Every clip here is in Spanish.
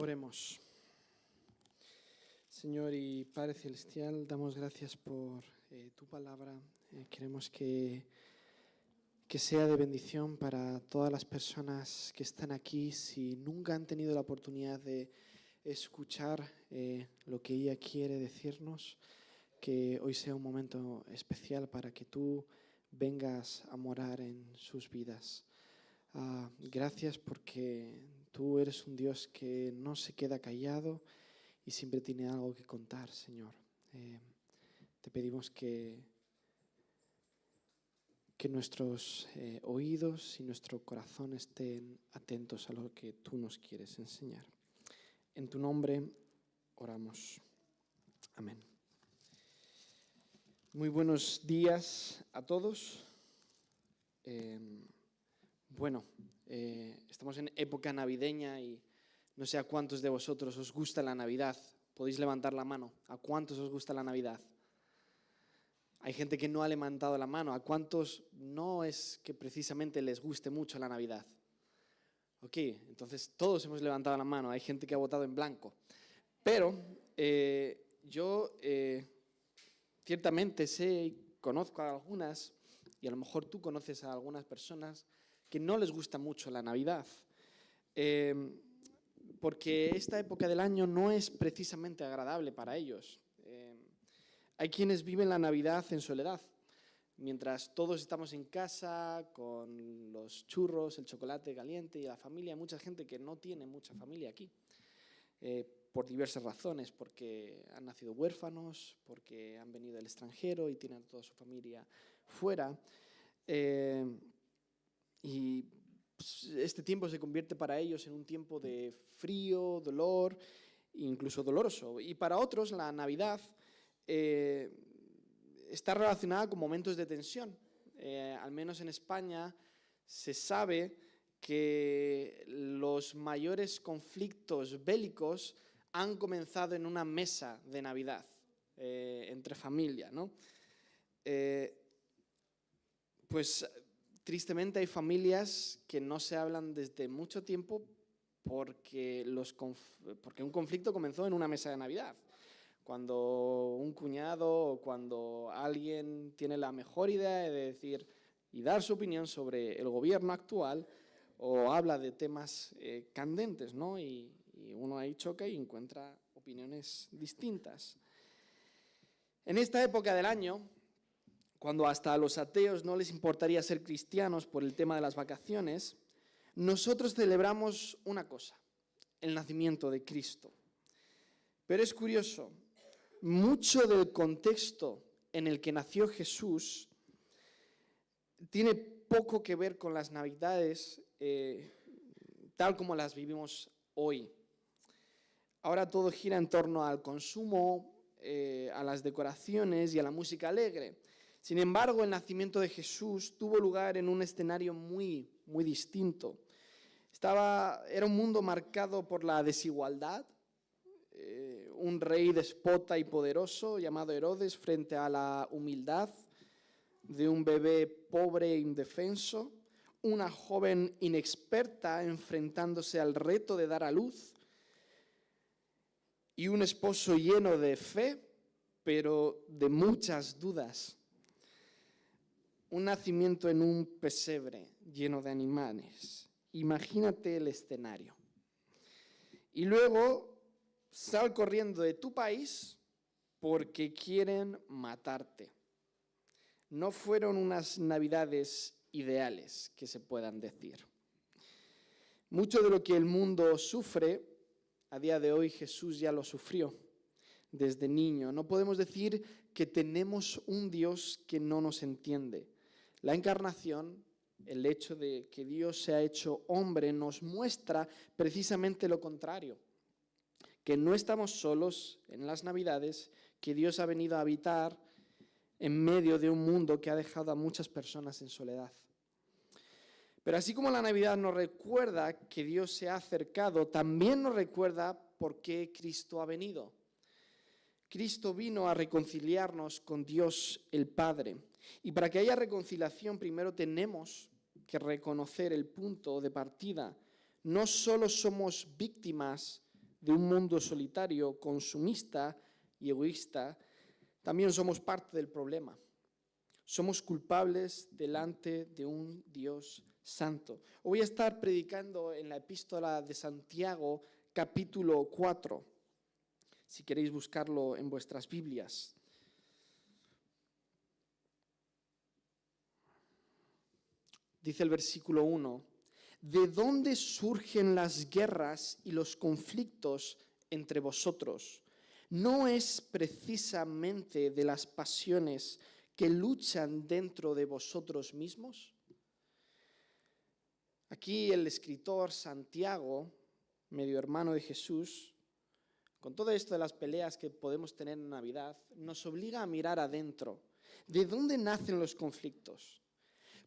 Oremos. Señor y Padre Celestial, damos gracias por tu palabra. Queremos que sea de bendición para todas las personas que están aquí. Si nunca han tenido la oportunidad de escuchar lo que ella quiere decirnos, que hoy sea un momento especial para que tú vengas a morar en sus vidas. Gracias porque tú eres un Dios que no se queda callado y siempre tiene algo que contar, Señor. Te pedimos que nuestros oídos y nuestro corazón estén atentos a lo que tú nos quieres enseñar. En tu nombre oramos. Amén. Muy buenos días a todos. Estamos en época navideña y no sé a cuántos de vosotros os gusta la Navidad. Podéis levantar la mano. ¿A cuántos os gusta la Navidad? Hay gente que no ha levantado la mano. ¿A cuántos no es que precisamente les guste mucho la Navidad? Ok, entonces todos hemos levantado la mano. Hay gente que ha votado en blanco. Pero yo ciertamente sé y conozco a algunas, y a lo mejor tú conoces a algunas personas que no les gusta mucho la Navidad, porque esta época del año no es precisamente agradable para ellos. Hay quienes viven la Navidad en soledad, mientras todos estamos en casa con los churros, el chocolate caliente y la familia. Hay mucha gente que no tiene mucha familia aquí, por diversas razones, porque han nacido huérfanos, porque han venido del extranjero y tienen a toda su familia fuera. Y este tiempo se convierte para ellos en un tiempo de frío, dolor, incluso doloroso. Y para otros la Navidad está relacionada con momentos de tensión. Al menos en España se sabe que los mayores conflictos bélicos han comenzado en una mesa de Navidad, entre familia, ¿no? Pues tristemente hay familias que no se hablan desde mucho tiempo porque un conflicto comenzó en una mesa de Navidad. Cuando un cuñado o cuando alguien tiene la mejor idea de decir y dar su opinión sobre el gobierno actual o habla de temas candentes, ¿no? Y uno ahí choca y encuentra opiniones distintas. En esta época del año, cuando hasta a los ateos no les importaría ser cristianos por el tema de las vacaciones, nosotros celebramos una cosa, el nacimiento de Cristo. Pero es curioso, mucho del contexto en el que nació Jesús tiene poco que ver con las Navidades tal como las vivimos hoy. Ahora todo gira en torno al consumo, a las decoraciones y a la música alegre. Sin embargo, el nacimiento de Jesús tuvo lugar en un escenario muy, muy distinto. Era un mundo marcado por la desigualdad, un rey despota y poderoso llamado Herodes frente a la humildad de un bebé pobre e indefenso, una joven inexperta enfrentándose al reto de dar a luz y un esposo lleno de fe, pero de muchas dudas. Un nacimiento en un pesebre lleno de animales. Imagínate el escenario. Y luego sal corriendo de tu país porque quieren matarte. No fueron unas Navidades ideales que se puedan decir. Mucho de lo que el mundo sufre, a día de hoy Jesús ya lo sufrió desde niño. No podemos decir que tenemos un Dios que no nos entiende. La encarnación, el hecho de que Dios se ha hecho hombre, nos muestra precisamente lo contrario, que no estamos solos en las Navidades, que Dios ha venido a habitar en medio de un mundo que ha dejado a muchas personas en soledad. Pero así como la Navidad nos recuerda que Dios se ha acercado, también nos recuerda por qué Cristo ha venido. Cristo vino a reconciliarnos con Dios el Padre. Y para que haya reconciliación, primero tenemos que reconocer el punto de partida. No solo somos víctimas de un mundo solitario, consumista y egoísta, también somos parte del problema. Somos culpables delante de un Dios santo. Hoy voy a estar predicando en la epístola de Santiago, capítulo 4, si queréis buscarlo en vuestras Biblias. Dice el versículo 1, ¿de dónde surgen las guerras y los conflictos entre vosotros? ¿No es precisamente de las pasiones que luchan dentro de vosotros mismos? Aquí el escritor Santiago, medio hermano de Jesús, con todo esto de las peleas que podemos tener en Navidad, nos obliga a mirar adentro. ¿De dónde nacen los conflictos?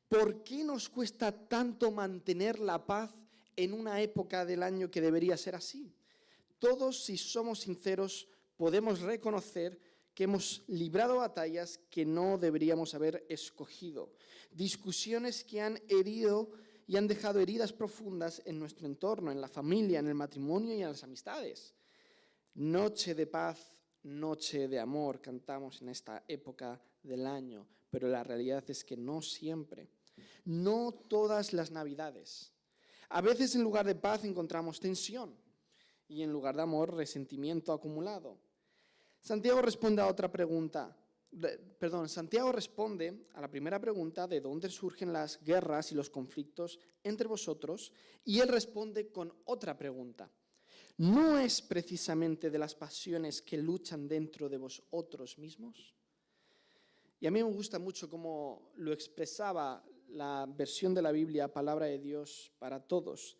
¿Por qué nos cuesta tanto mantener la paz en una época del año que debería ser así? Todos, si somos sinceros, podemos reconocer que hemos librado batallas que no deberíamos haber escogido, discusiones que han herido y han dejado heridas profundas en nuestro entorno, en la familia, en el matrimonio y en las amistades. Noche de paz, noche de amor, cantamos en esta época del año, pero la realidad es que no siempre. No todas las Navidades. A veces en lugar de paz encontramos tensión y en lugar de amor resentimiento acumulado. Santiago responde a la primera pregunta de dónde surgen las guerras y los conflictos entre vosotros y él responde con otra pregunta. ¿No es precisamente de las pasiones que luchan dentro de vosotros mismos? Y a mí me gusta mucho cómo lo expresaba la versión de la Biblia, Palabra de Dios para Todos.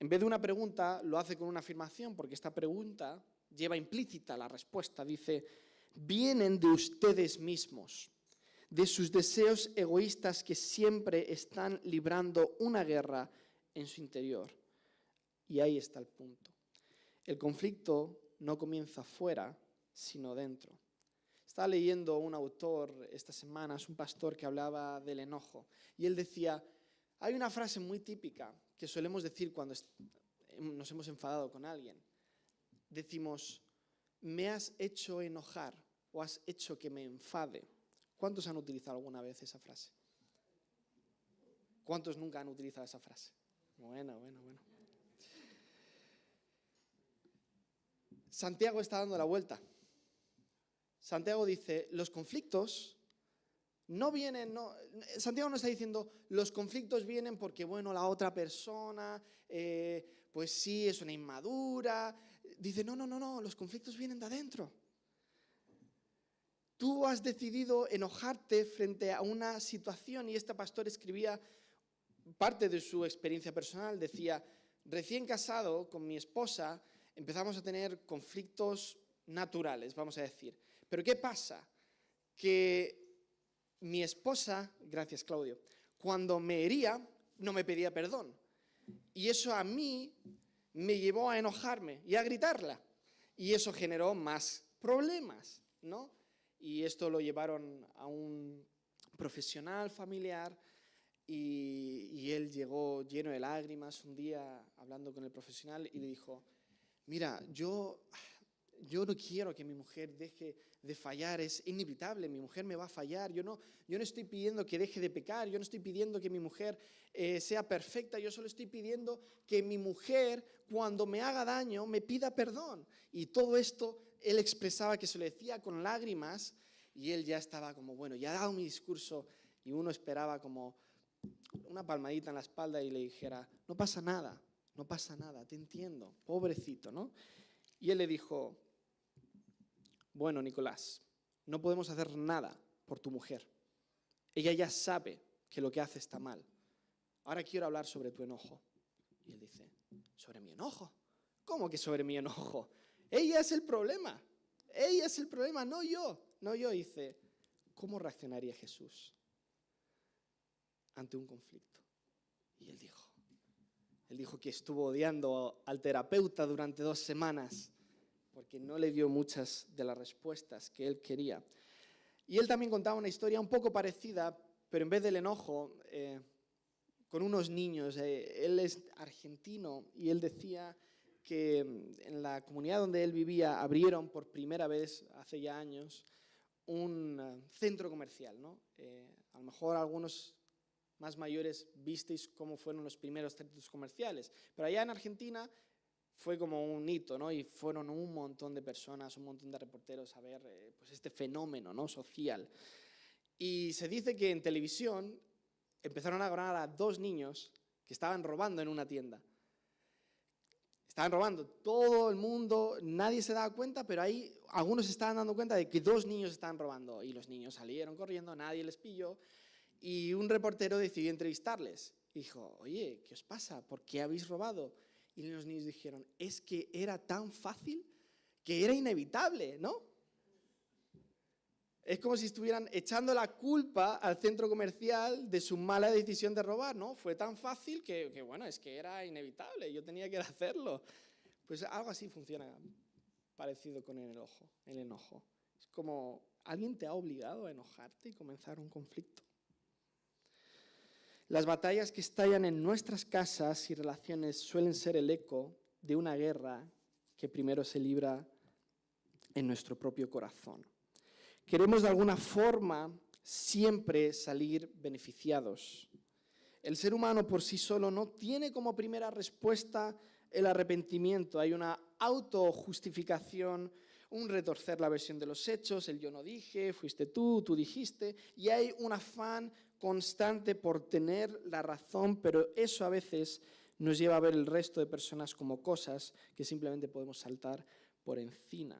En vez de una pregunta, lo hace con una afirmación, porque esta pregunta lleva implícita la respuesta. Dice, vienen de ustedes mismos, de sus deseos egoístas que siempre están librando una guerra en su interior. Y ahí está el punto. El conflicto no comienza fuera, sino dentro. Estaba leyendo un autor esta semana, es un pastor que hablaba del enojo. Y él decía, hay una frase muy típica que solemos decir cuando nos hemos enfadado con alguien. Decimos, me has hecho enojar o has hecho que me enfade. ¿Cuántos han utilizado alguna vez esa frase? ¿Cuántos nunca han utilizado esa frase? Bueno. Santiago está dando la vuelta. Santiago dice, los conflictos no vienen, Santiago no está diciendo, los conflictos vienen porque, bueno, la otra persona, pues sí, es una inmadura. Dice, no, los conflictos vienen de adentro. Tú has decidido enojarte frente a una situación y este pastor escribía parte de su experiencia personal. Decía, recién casado con mi esposa, empezamos a tener conflictos naturales, vamos a decir. Pero ¿qué pasa? Que mi esposa, gracias Claudio, cuando me hería, no me pedía perdón. Y eso a mí me llevó a enojarme y a gritarla. Y eso generó más problemas, ¿no? Y esto lo llevaron a un profesional familiar y él llegó lleno de lágrimas un día hablando con el profesional y le dijo, mira, yo no quiero que mi mujer deje de fallar, es inevitable, mi mujer me va a fallar, yo no estoy pidiendo que deje de pecar, yo no estoy pidiendo que mi mujer sea perfecta, yo solo estoy pidiendo que mi mujer cuando me haga daño me pida perdón. Y todo esto él expresaba que se lo decía con lágrimas y él ya estaba como, bueno, ya he dado mi discurso y uno esperaba como una palmadita en la espalda y le dijera, no pasa nada, te entiendo, pobrecito, ¿no? Y él le dijo, bueno, Nicolás, no podemos hacer nada por tu mujer. Ella ya sabe que lo que hace está mal. Ahora quiero hablar sobre tu enojo. Y él dice, ¿sobre mi enojo? ¿Cómo que sobre mi enojo? Ella es el problema, no yo. Y dice, ¿cómo reaccionaría Jesús ante un conflicto? Y él dijo que estuvo odiando al terapeuta durante 2 semanas porque no le dio muchas de las respuestas que él quería. Y él también contaba una historia un poco parecida, pero en vez del enojo, con unos niños. Él es argentino y él decía que en la comunidad donde él vivía abrieron por primera vez, hace ya años, un centro comercial, ¿no? A lo mejor algunos más mayores visteis cómo fueron los primeros centros comerciales, pero allá en Argentina fue como un hito, ¿no? Y fueron un montón de personas, un montón de reporteros a ver pues este fenómeno, ¿no? social. Y se dice que en televisión empezaron a grabar a 2 niños que estaban robando en una tienda. Estaban robando, todo el mundo, nadie se daba cuenta, pero ahí algunos se estaban dando cuenta de que 2 niños estaban robando. Y los niños salieron corriendo, nadie les pilló. Y un reportero decidió entrevistarles. Dijo, oye, ¿qué os pasa? ¿Por qué habéis robado? Y los niños dijeron, es que era tan fácil que era inevitable, ¿no? Es como si estuvieran echando la culpa al centro comercial de su mala decisión de robar, ¿no? Fue tan fácil que bueno, es que era inevitable, yo tenía que hacerlo. Pues algo así funciona, parecido con el enojo. Es como, alguien te ha obligado a enojarte y comenzar un conflicto. Las batallas que estallan en nuestras casas y relaciones suelen ser el eco de una guerra que primero se libra en nuestro propio corazón. Queremos de alguna forma siempre salir beneficiados. El ser humano por sí solo no tiene como primera respuesta el arrepentimiento. Hay una autojustificación, un retorcer la versión de los hechos, el yo no dije, fuiste tú dijiste, y hay un afán constante por tener la razón, pero eso a veces nos lleva a ver el resto de personas como cosas que simplemente podemos saltar por encima.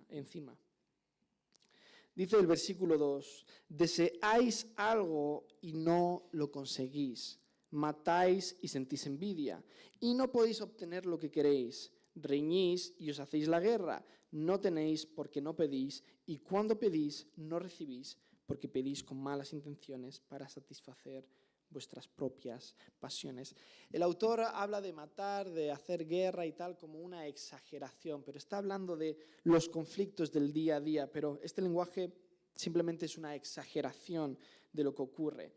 Dice el versículo 2, deseáis algo y no lo conseguís, matáis y sentís envidia, y no podéis obtener lo que queréis, reñís y os hacéis la guerra, no tenéis porque no pedís, y cuando pedís no recibís, porque pedís con malas intenciones para satisfacer vuestras propias pasiones. El autor habla de matar, de hacer guerra y tal como una exageración, pero está hablando de los conflictos del día a día, pero este lenguaje simplemente es una exageración de lo que ocurre.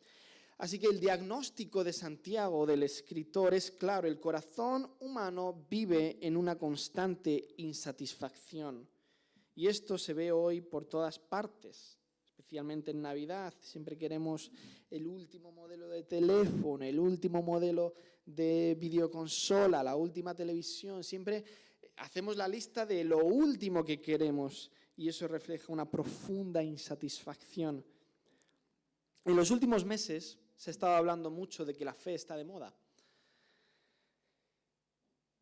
Así que el diagnóstico de Santiago, del escritor, es claro: el corazón humano vive en una constante insatisfacción. Y esto se ve hoy por todas partes. Especialmente en Navidad, siempre queremos el último modelo de teléfono, el último modelo de videoconsola, la última televisión. Siempre hacemos la lista de lo último que queremos y eso refleja una profunda insatisfacción. En los últimos meses se ha estado hablando mucho de que la fe está de moda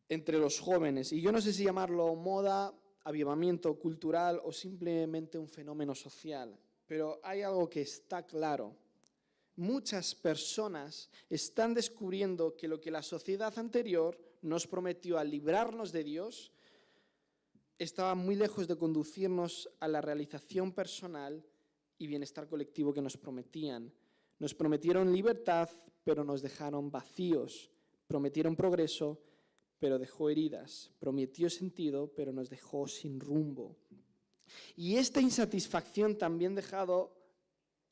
entre los jóvenes. Y yo no sé si llamarlo moda, avivamiento cultural o simplemente un fenómeno social. Pero hay algo que está claro. Muchas personas están descubriendo que lo que la sociedad anterior nos prometió al librarnos de Dios estaba muy lejos de conducirnos a la realización personal y bienestar colectivo que nos prometían. Nos prometieron libertad, pero nos dejaron vacíos. Prometieron progreso, pero dejó heridas. Prometió sentido, pero nos dejó sin rumbo. Y esta insatisfacción también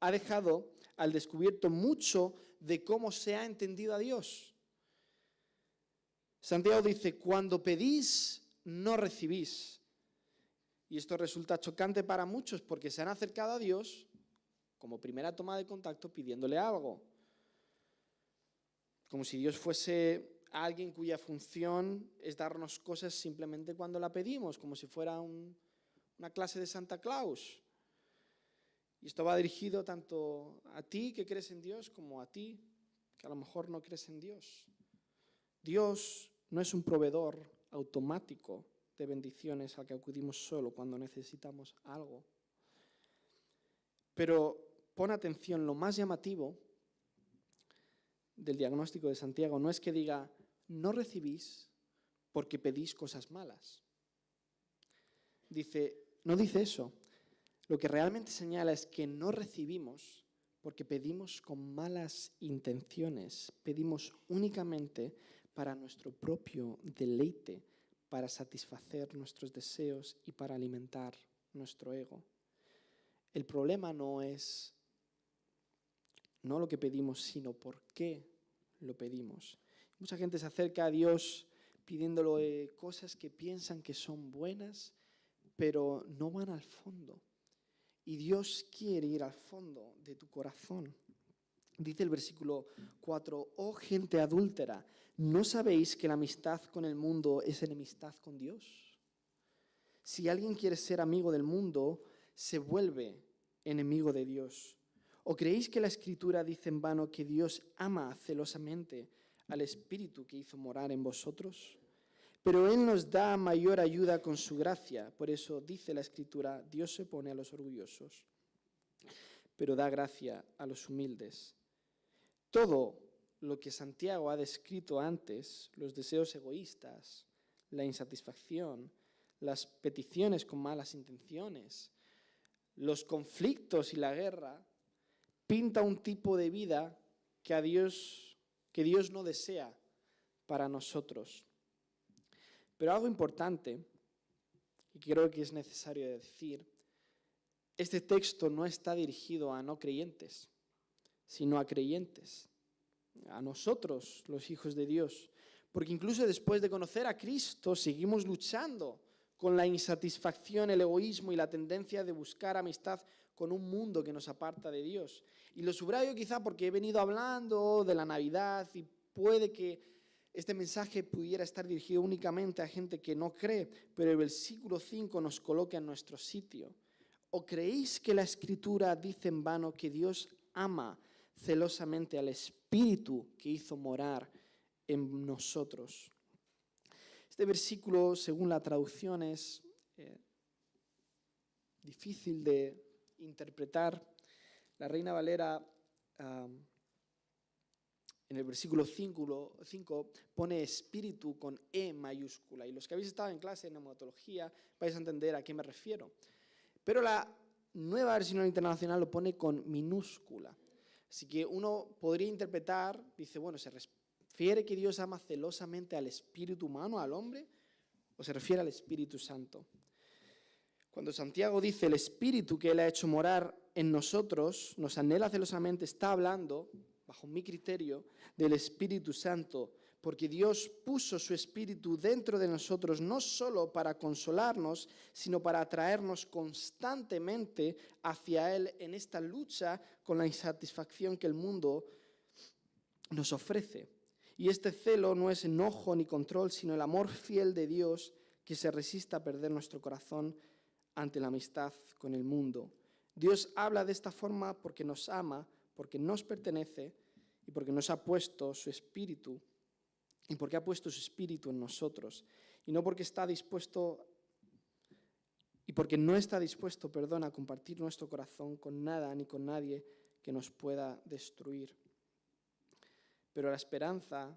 ha dejado al descubierto mucho de cómo se ha entendido a Dios. Santiago dice, cuando pedís, no recibís. Y esto resulta chocante para muchos porque se han acercado a Dios como primera toma de contacto pidiéndole algo. Como si Dios fuese alguien cuya función es darnos cosas simplemente cuando la pedimos, como si fuera una clase de Santa Claus. Y esto va dirigido tanto a ti que crees en Dios como a ti que a lo mejor no crees en Dios. Dios no es un proveedor automático de bendiciones al que acudimos solo cuando necesitamos algo. Pero pon atención, lo más llamativo del diagnóstico de Santiago no es que diga, no recibís porque pedís cosas malas. No dice eso. Lo que realmente señala es que no recibimos porque pedimos con malas intenciones. Pedimos únicamente para nuestro propio deleite, para satisfacer nuestros deseos y para alimentar nuestro ego. El problema no es no lo que pedimos, sino por qué lo pedimos. Mucha gente se acerca a Dios pidiéndole cosas que piensan que son buenas, pero no van al fondo. Y Dios quiere ir al fondo de tu corazón. Dice el versículo 4, oh gente adúltera, ¿no sabéis que la amistad con el mundo es enemistad con Dios? Si alguien quiere ser amigo del mundo, se vuelve enemigo de Dios. ¿O creéis que la Escritura dice en vano que Dios ama celosamente al Espíritu que hizo morar en vosotros? Pero Él nos da mayor ayuda con su gracia. Por eso dice la Escritura, Dios se opone a los orgullosos, pero da gracia a los humildes. Todo lo que Santiago ha descrito antes, los deseos egoístas, la insatisfacción, las peticiones con malas intenciones, los conflictos y la guerra, pinta un tipo de vida que Dios no desea para nosotros. Pero algo importante, y creo que es necesario decir, este texto no está dirigido a no creyentes, sino a creyentes, a nosotros, los hijos de Dios. Porque incluso después de conocer a Cristo, seguimos luchando con la insatisfacción, el egoísmo y la tendencia de buscar amistad con un mundo que nos aparta de Dios. Y lo subrayo quizá porque he venido hablando de la Navidad y puede que este mensaje pudiera estar dirigido únicamente a gente que no cree, pero el versículo 5 nos coloca en nuestro sitio. ¿O creéis que la Escritura dice en vano que Dios ama celosamente al Espíritu que hizo morar en nosotros? Este versículo, según la traducción, es difícil de interpretar. La Reina Valera en el versículo 5 pone espíritu con E mayúscula. Y los que habéis estado en clase de neumatología vais a entender a qué me refiero. Pero la Nueva Versión Internacional lo pone con minúscula. Así que uno podría interpretar, dice, bueno, ¿se refiere que Dios ama celosamente al espíritu humano, al hombre? ¿O se refiere al Espíritu Santo? Cuando Santiago dice el espíritu que Él ha hecho morar en nosotros, nos anhela celosamente, está hablando, bajo mi criterio, del Espíritu Santo, porque Dios puso su Espíritu dentro de nosotros no solo para consolarnos, sino para atraernos constantemente hacia Él en esta lucha con la insatisfacción que el mundo nos ofrece. Y este celo no es enojo ni control, sino el amor fiel de Dios que se resiste a perder nuestro corazón ante la amistad con el mundo. Dios habla de esta forma porque nos ama, porque nos pertenece y porque nos ha puesto su Espíritu y porque ha puesto su Espíritu en nosotros y no porque está dispuesto y porque no está dispuesto, a compartir nuestro corazón con nada ni con nadie que nos pueda destruir. Pero la esperanza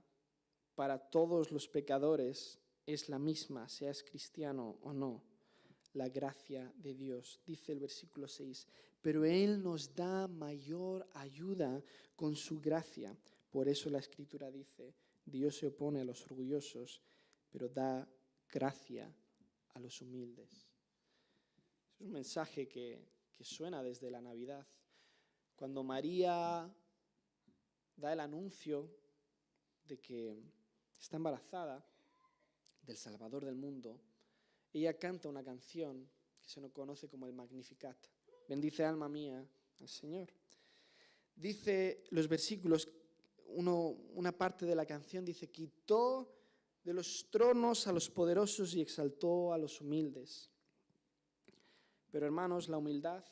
para todos los pecadores es la misma, seas cristiano o no. La gracia de Dios. Dice el versículo 6, pero Él nos da mayor ayuda con su gracia. Por eso la Escritura dice, Dios se opone a los orgullosos, pero da gracia a los humildes. Es un mensaje que suena desde la Navidad. Cuando María da el anuncio de que está embarazada del Salvador del mundo, ella canta una canción que se nos conoce como el Magnificat. Bendice alma mía al Señor. Dice los versículos, una parte de la canción dice, quitó de los tronos a los poderosos y exaltó a los humildes. Pero hermanos, la humildad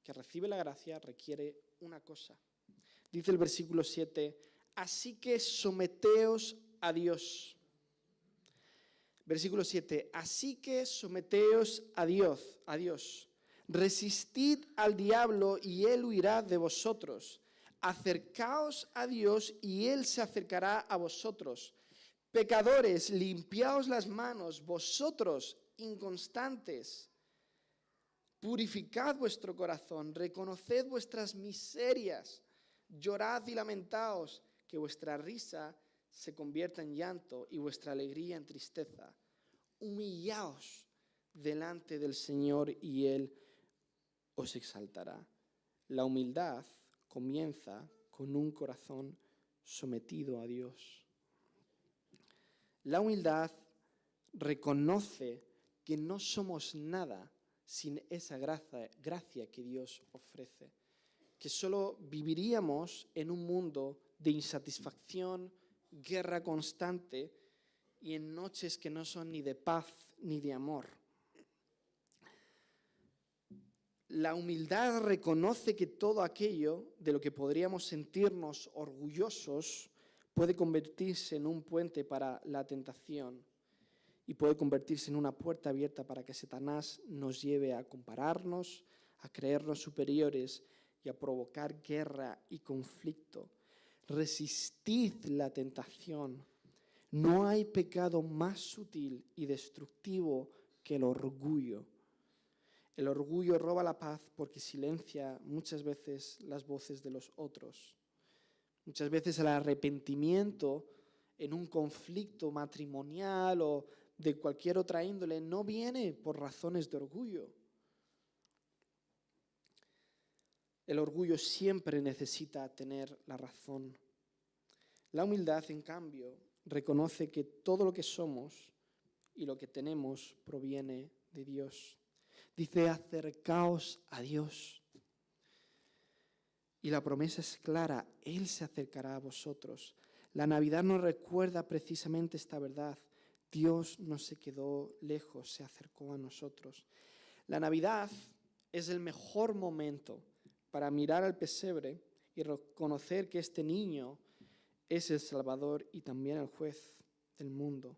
que recibe la gracia requiere una cosa. Dice el versículo 7, así que someteos a Dios. Versículo 7, así que someteos a Dios. Resistid al diablo y él huirá de vosotros. Acercaos a Dios y él se acercará a vosotros. Pecadores, limpiaos las manos, vosotros inconstantes. Purificad vuestro corazón, reconoced vuestras miserias, llorad y lamentaos, que vuestra risa se convierta en llanto y vuestra alegría en tristeza. Humillaos delante del Señor y Él os exaltará. La humildad comienza con un corazón sometido a Dios. La humildad reconoce que no somos nada sin esa gracia que Dios ofrece, que solo viviríamos en un mundo de insatisfacción, guerra constante y en noches que no son ni de paz ni de amor. La humildad reconoce que todo aquello de lo que podríamos sentirnos orgullosos puede convertirse en un puente para la tentación y puede convertirse en una puerta abierta para que Satanás nos lleve a compararnos, a creernos superiores y a provocar guerra y conflicto. Resistid la tentación. No hay pecado más sutil y destructivo que el orgullo. El orgullo roba la paz porque silencia muchas veces las voces de los otros. Muchas veces el arrepentimiento en un conflicto matrimonial o de cualquier otra índole no viene por razones de orgullo. El orgullo siempre necesita tener la razón. La humildad, en cambio, reconoce que todo lo que somos y lo que tenemos proviene de Dios. Dice, acercaos a Dios. Y la promesa es clara, Él se acercará a vosotros. La Navidad nos recuerda precisamente esta verdad. Dios no se quedó lejos, se acercó a nosotros. La Navidad es el mejor momento para mirar al pesebre y reconocer que este niño es el Salvador y también el juez del mundo.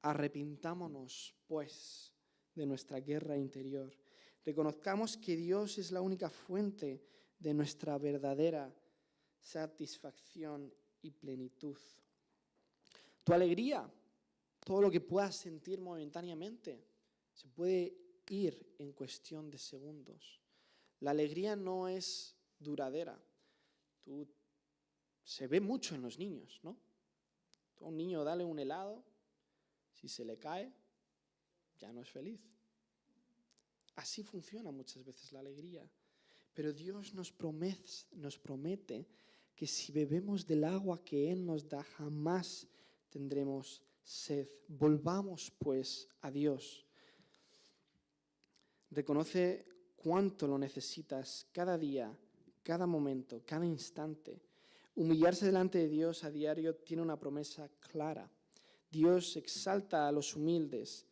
Arrepintámonos, pues, de nuestra guerra interior. Reconozcamos que Dios es la única fuente de nuestra verdadera satisfacción y plenitud. Tu alegría, todo lo que puedas sentir momentáneamente, se puede ir en cuestión de segundos. La alegría no es duradera. Se ve mucho en los niños, ¿no? A un niño dale un helado, si se le cae, ya no es feliz. Así funciona muchas veces la alegría. Pero Dios nos promete que si bebemos del agua que Él nos da, jamás tendremos sed. Volvamos pues a Dios. Reconoce cuánto lo necesitas cada día, cada momento, cada instante. Humillarse delante de Dios a diario tiene una promesa clara. Dios exalta a los humildes,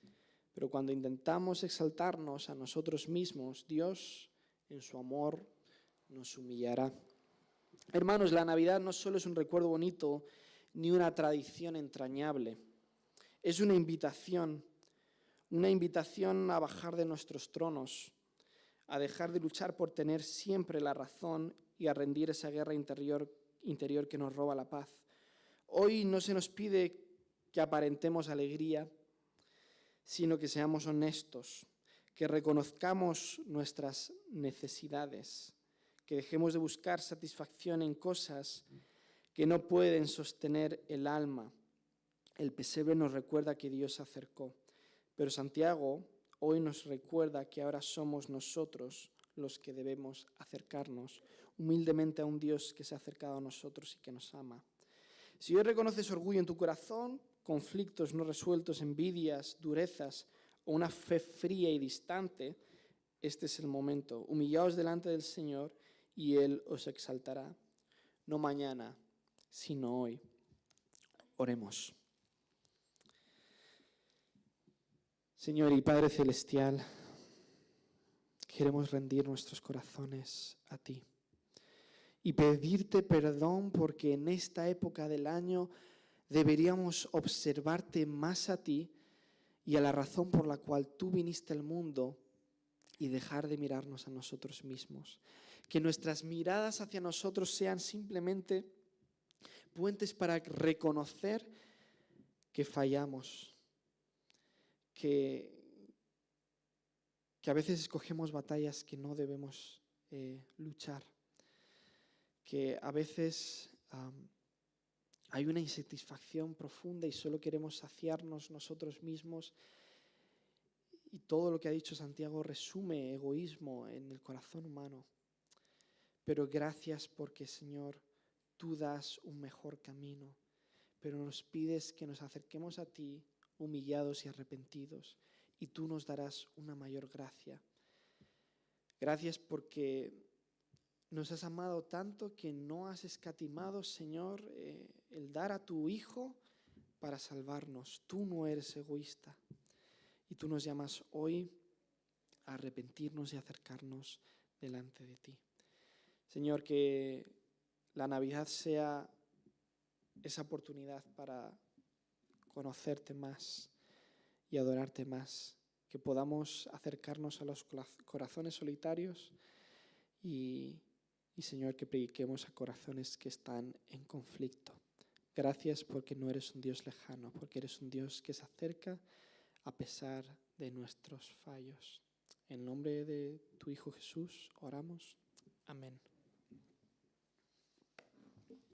pero cuando intentamos exaltarnos a nosotros mismos, Dios, en su amor, nos humillará. Hermanos, la Navidad no solo es un recuerdo bonito ni una tradición entrañable. Es una invitación a bajar de nuestros tronos, a dejar de luchar por tener siempre la razón y a rendir esa guerra interior que nos roba la paz. Hoy no se nos pide que aparentemos alegría, sino que seamos honestos, que reconozcamos nuestras necesidades, que dejemos de buscar satisfacción en cosas que no pueden sostener el alma. El pesebre nos recuerda que Dios se acercó, pero Santiago hoy nos recuerda que ahora somos nosotros los que debemos acercarnos humildemente a un Dios que se ha acercado a nosotros y que nos ama. Si hoy reconoces orgullo en tu corazón, conflictos no resueltos, envidias, durezas o una fe fría y distante, este es el momento. Humillaos delante del Señor y Él os exaltará. No mañana, sino hoy. Oremos. Señor y Padre Celestial, queremos rendir nuestros corazones a ti y pedirte perdón porque en esta época del año deberíamos observarte más a ti y a la razón por la cual tú viniste al mundo y dejar de mirarnos a nosotros mismos. Que nuestras miradas hacia nosotros sean simplemente puentes para reconocer que fallamos, que a veces escogemos batallas que no debemos luchar, que a veces hay una insatisfacción profunda y solo queremos saciarnos nosotros mismos. Y todo lo que ha dicho Santiago resume egoísmo en el corazón humano. Pero gracias porque, Señor, tú das un mejor camino. pero nos pides que nos acerquemos a ti humillados y arrepentidos, y tú nos darás una mayor gracia. Gracias porque nos has amado tanto que no has escatimado, Señor, el dar a tu Hijo para salvarnos. Tú no eres egoísta y tú nos llamas hoy a arrepentirnos y acercarnos delante de ti. Señor, que la Navidad sea esa oportunidad para conocerte más y adorarte más, que podamos acercarnos a los corazones solitarios y Señor, que prediquemos a corazones que están en conflicto. Gracias porque no eres un Dios lejano, porque eres un Dios que se acerca a pesar de nuestros fallos. En nombre de tu Hijo Jesús oramos. Amén.